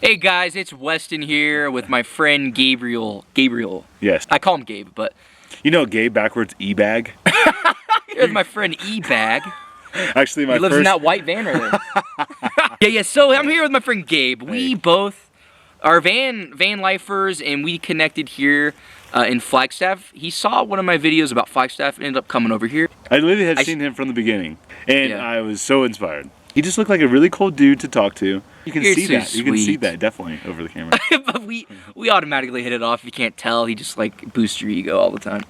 Hey guys, it's Weston here with my friend Gabriel. Gabriel. Yes. I call him Gabe, but... You know Gabe backwards, E-bag? Here's my friend E-bag. Actually, He lives in that white van right there. yeah, so I'm here with my friend Gabe. We both are van lifers, and we connected here in Flagstaff. He saw one of my videos about Flagstaff and ended up coming over here. I literally had seen him from the beginning, and I was so inspired. He just looked like a really cool dude to talk to. You can see that. Sweet. You can see that definitely over the camera. But we automatically hit it off. If you can't tell, he just like boosts your ego all the time.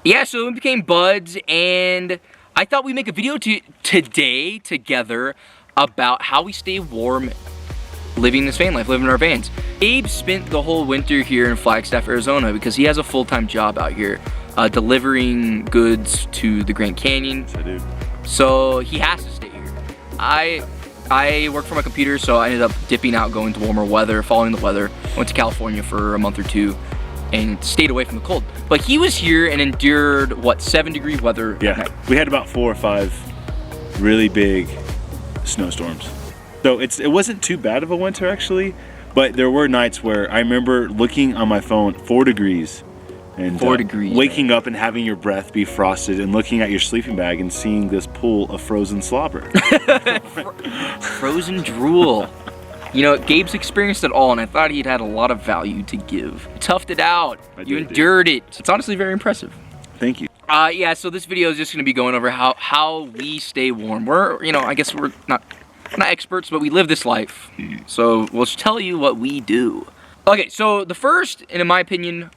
Yeah, so we became buds, and I thought we'd make a video today together about how we stay warm living this van life, living in our vans. Gabe spent the whole winter here in Flagstaff, Arizona because he has a full-time job out here delivering goods to the Grand Canyon. Yes, I do. So he has to stay here. I work for my computer, so I ended up dipping out, going to warmer weather, following the weather. Went to California for a month or two and stayed away from the cold. But he was here and endured, what, 7-degree weather? Yeah, we had about 4 or 5 really big snowstorms. So it wasn't too bad of a winter actually, but there were nights where I remember looking on my phone, 4 degrees. And 4 degrees. Waking up and having your breath be frosted and looking at your sleeping bag and seeing this pool of frozen slobber. Frozen drool. You know, Gabe's experienced it all, and I thought he'd had a lot of value to give. You toughed it out. You endured it. It's honestly very impressive. Thank you. Yeah, so this video is just going to be going over how we stay warm. We're, you know, I guess we're not experts, but we live this life. So we'll tell you what we do. Okay, so the first, and in my opinion,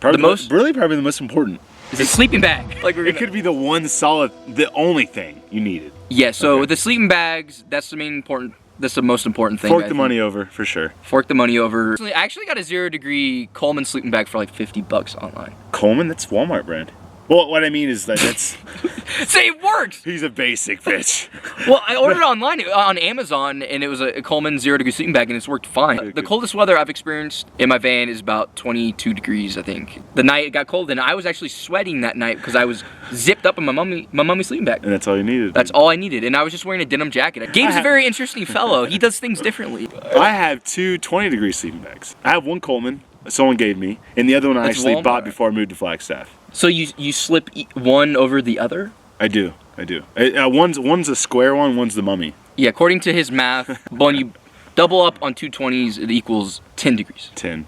probably the most important is the sleeping bag. Like it could be the only thing you needed. Yeah, so with the sleeping bags, that's the most important thing. Fork the money over, for sure. Fork the money over. I actually got a 0-degree Coleman sleeping bag for like $50 online. Coleman? That's Walmart brand. Well, what I mean is that's... Say it works! He's a basic bitch. Well, I ordered it online on Amazon, and it was a Coleman 0-degree sleeping bag, and it's worked fine. The coldest weather I've experienced in my van is about 22 degrees, I think. The night it got cold, and I was actually sweating that night because I was zipped up in my mummy's sleeping bag. And that's all you needed. That's all I needed, and I was just wearing a denim jacket. Gabe's a very interesting fellow. He does things differently. I have 2 20-degree sleeping bags. I have one Coleman, someone gave me, and the other one I actually bought before I moved to Flagstaff. So you slip one over the other? I do. One's a square one, one's the mummy. Yeah, according to his math, when you double up on 2 20s, it equals 10 degrees. 10.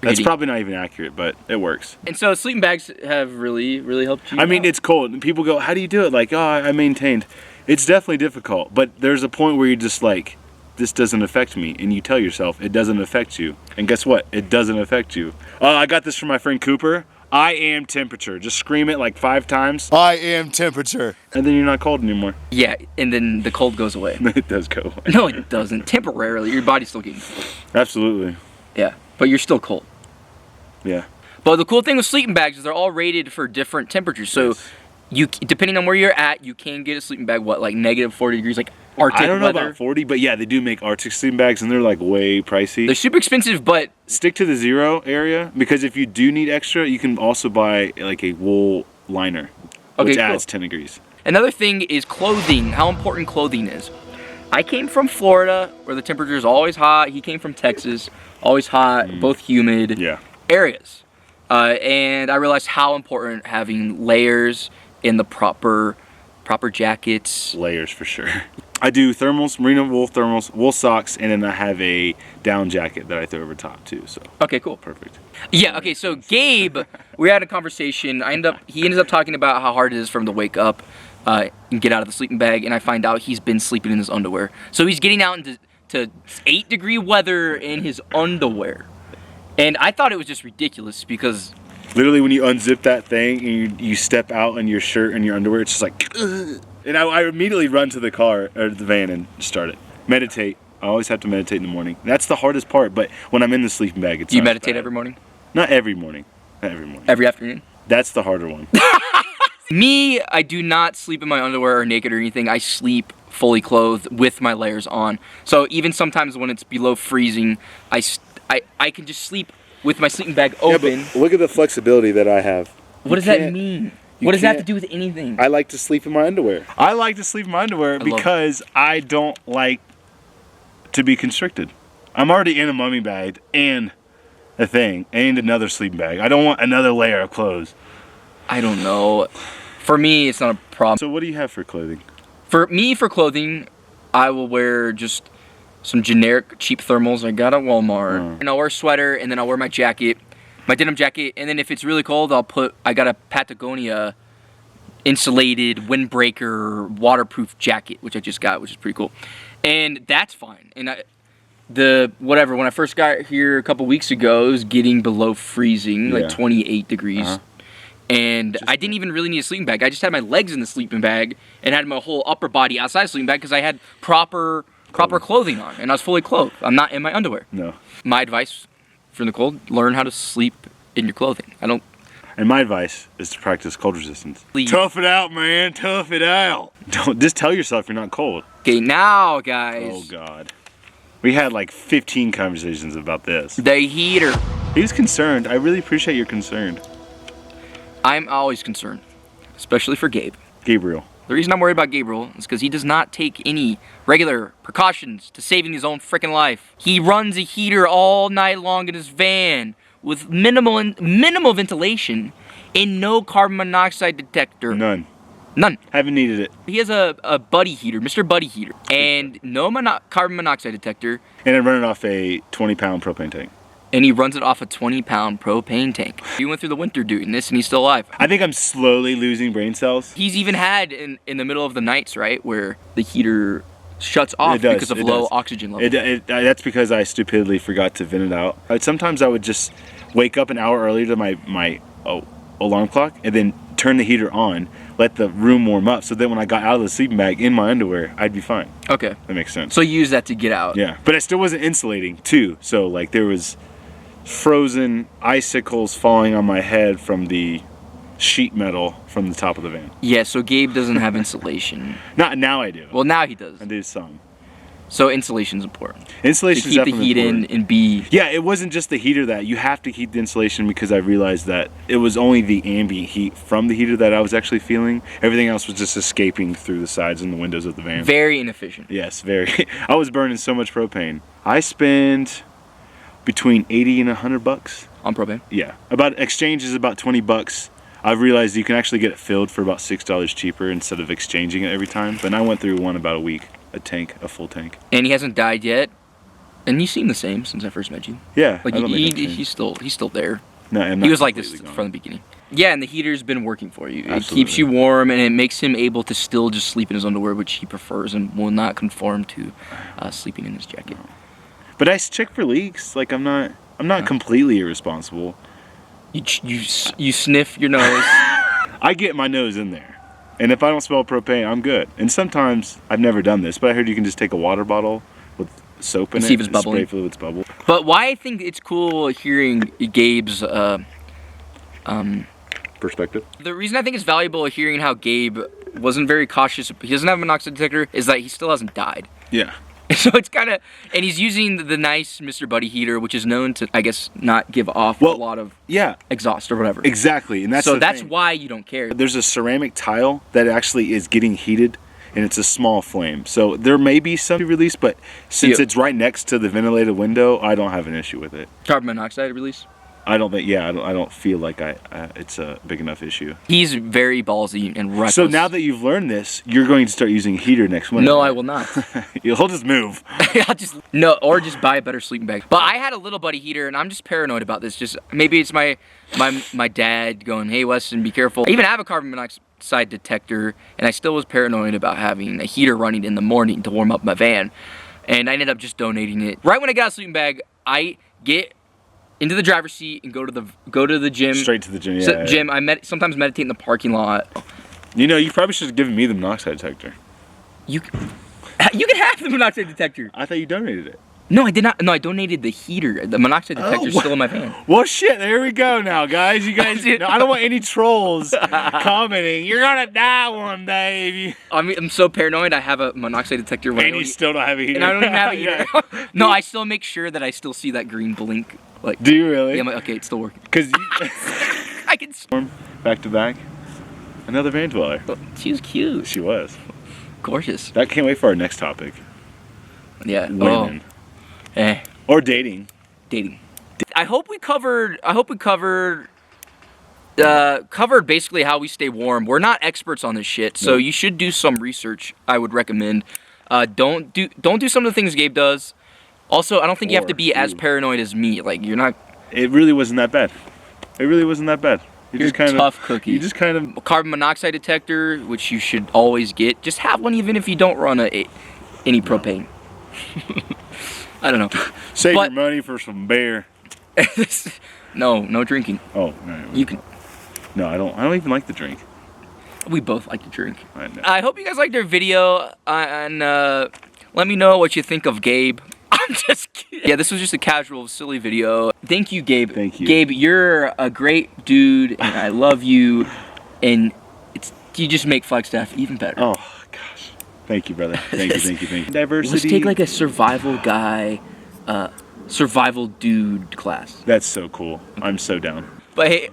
That's probably not even accurate, but it works. And so sleeping bags have really helped you I mean, it's cold. And people go, how do you do it? Like, oh, I maintained. It's definitely difficult, but there's a point where you're just like, this doesn't affect me. And you tell yourself, it doesn't affect you. And guess what? It doesn't affect you. I got this from my friend Cooper. I am temperature. Just scream it like 5 times. I am temperature. And then you're not cold anymore. Yeah, and then the cold goes away. It does go away. No, it doesn't. Temporarily, your body's still getting cold. Absolutely. Yeah, but you're still cold. Yeah. But the cool thing with sleeping bags is they're all rated for different temperatures. So you, depending on where you're at, you can get a sleeping bag, what, like negative 40 degrees, like Arctic I don't know weather. about 40, but yeah, they do make Arctic sleeping bags, and they're like way pricey. They're super expensive, but... Stick to the 0 area, because if you do need extra, you can also buy like a wool liner, which adds 10 degrees. Another thing is clothing, how important clothing is. I came from Florida, where the temperature is always hot. He came from Texas, always hot, both humid areas. And I realized how important having layers in the proper jackets. Layers for sure. I do thermals, merino wool thermals, wool socks, and then I have a down jacket that I throw over top too. So okay, cool, perfect. Yeah, okay. So Gabe, we had a conversation. He ended up talking about how hard it is for him to wake up and get out of the sleeping bag, and I find out he's been sleeping in his underwear. So he's getting out into 8-degree weather in his underwear, and I thought it was just ridiculous because. Literally, when you unzip that thing and you step out in your shirt and your underwear, it's just like, ugh. And I immediately run to the car or the van and start it. Meditate. I always have to meditate in the morning. That's the hardest part. But when I'm in the sleeping bag, it's. Do you meditate every morning? Not every morning. Not every morning. Every afternoon. That's the harder one. Me, I do not sleep in my underwear or naked or anything. I sleep fully clothed with my layers on. So even sometimes when it's below freezing, I can just sleep with my sleeping bag open. Yeah, but look at the flexibility that I have. What does that mean? What does that have to do with anything? I like to sleep in my underwear. I like to sleep in my underwear because I don't like to be constricted. I'm already in a mummy bag and a thing and another sleeping bag. I don't want another layer of clothes. I don't know. For me, it's not a problem. So what do you have for clothing? For me, for clothing, I will wear just some generic cheap thermals I got at Walmart. And I'll wear a sweater, and then I'll wear my jacket, my denim jacket, and then if it's really cold, I got a Patagonia insulated windbreaker waterproof jacket, which I just got, which is pretty cool. And that's fine. And when I first got here a couple weeks ago, it was getting below freezing, like 28 degrees. And I didn't even really need a sleeping bag. I just had my legs in the sleeping bag and had my whole upper body outside the sleeping bag because I had proper clothing on, and I was fully clothed. I'm not in my underwear. No. My advice for the cold: learn how to sleep in your clothing. And my advice is to practice cold resistance. Tough it out, man. Tough it out. Don't just tell yourself you're not cold. Okay, now, guys. Oh God. We had like 15 conversations about this. The heater. He was concerned. I really appreciate your concern. I'm always concerned, especially for Gabe. Gabriel. The reason I'm worried about Gabriel is because he does not take any regular precautions to saving his own freaking life. He runs a heater all night long in his van with minimal ventilation and no carbon monoxide detector. None. None. Haven't needed it. He has a buddy heater, Mr. Buddy Heater, and no carbon monoxide detector. And I'm running off a 20-pound propane tank. And he runs it off a 20-pound propane tank. He went through the winter doing this, and he's still alive. I think I'm slowly losing brain cells. He's even had in the middle of the nights, right, where the heater shuts off because of low oxygen level. That's because I stupidly forgot to vent it out. Sometimes I would just wake up an hour earlier to my alarm clock and then turn the heater on, let the room warm up, so then when I got out of the sleeping bag in my underwear, I'd be fine. Okay. That makes sense. So you use that to get out. Yeah, but I still wasn't insulating too, so like there was frozen icicles falling on my head from the sheet metal from the top of the van. Yeah, so Gabe doesn't have insulation. Not now I do. Well, now he does. I do some. So insulation's important. Insulation is definitely keep the heat important. in and be... Yeah, it wasn't just the heater that you have to keep the insulation, because I realized that it was only the ambient heat from the heater that I was actually feeling. Everything else was just escaping through the sides and the windows of the van. Very inefficient. Yes, very. I was burning so much propane. I spent between 80 and 100 bucks. On propane? Yeah. About exchange is about 20 bucks. I've realized you can actually get it filled for about $6 cheaper instead of exchanging it every time. But I went through one about a week. A full tank. And he hasn't died yet. And you seem the same since I first met you. Yeah. Like he's still there. No, I'm not. He was like this gone. from the beginning. Yeah, and the heater's been working for you. Absolutely. It keeps you warm, and it makes him able to still just sleep in his underwear, which he prefers, and will not conform to sleeping in his jacket. But I check for leaks. Like I'm not completely irresponsible. You sniff your nose. I get my nose in there. And if I don't smell propane, I'm good. And sometimes, I've never done this, but I heard you can just take a water bottle with soap in it see if it's bubbling. Spray fluids bubble. But why I think it's cool hearing Gabe's perspective. The reason I think it's valuable hearing how Gabe wasn't very cautious, he doesn't have a monoxide detector, is that he still hasn't died. Yeah. So it's kind of, and he's using the nice Mr. Buddy heater, which is known to, I guess, not give off a lot of exhaust or whatever. Exactly, and that's why you don't care. There's a ceramic tile that actually is getting heated, and it's a small flame. So there may be some release, but since it's right next to the ventilated window, I don't have an issue with it. Carbon monoxide release? I don't think. Yeah, I don't feel like it's a big enough issue. He's very ballsy and reckless. So now that you've learned this, you're going to start using heater next winter. No, I will not. He'll just move. Or just buy a better sleeping bag. But I had a little buddy heater, and I'm just paranoid about this. Just maybe it's my dad going, "Hey Weston, be careful." I even have a carbon monoxide detector, and I still was paranoid about having a heater running in the morning to warm up my van. And I ended up just donating it. Right when I got a sleeping bag, I get into the driver's seat and go to the gym. Straight to the gym. Yeah. I sometimes meditate in the parking lot. You know, you probably should have given me the monoxide detector. You can have the monoxide detector. I thought you donated it. No, I did not. No, I donated the heater. The monoxide detector's still in my van. Well, shit. There we go now, guys. You guys. No, I don't want any trolls commenting. You're gonna die one day. I'm so paranoid. I have a monoxide detector. And you still don't have a heater. And I don't even have a heater. No, I still make sure that I still see that green blink. Like, do you really? Yeah, I'm like, okay, it's still working. Because I can storm back to back. Another van dweller. She was cute. She was. Gorgeous. I can't wait for our next topic. Yeah. women. Or dating. Dating. I hope we covered covered basically how we stay warm. We're not experts on this shit, so Nope. you should do some research. I would recommend. Don't do some of the things Gabe does. Also, I don't think you have to be as paranoid as me. Like, you're not. It really wasn't that bad. It really wasn't that bad. You're a tough cookie. You just kind of. Carbon monoxide detector, which you should always get. Just have one even if you don't run any propane. I don't know. Save your money for some beer. No drinking. Oh, no. You can. No, I don't even like the drink. We both like to drink. I know. I hope you guys liked our video, and let me know what you think of Gabe. I'm just kidding. Yeah, this was just a casual, silly video. Thank you, Gabe. Thank you. Gabe, you're a great dude, and I love you, and you just make Flagstaff even better. Oh, gosh. Thank you, brother. Thank you. Diversity. Let's take like a survival guy, survival dude class. That's so cool. I'm so down. But hey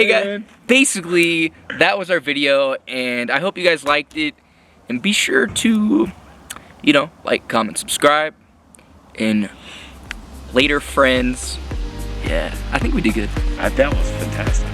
guys, basically that was our video, and I hope you guys liked it, and be sure to, like, comment, subscribe, and later, friends. Yeah, I think we did good. That was fantastic.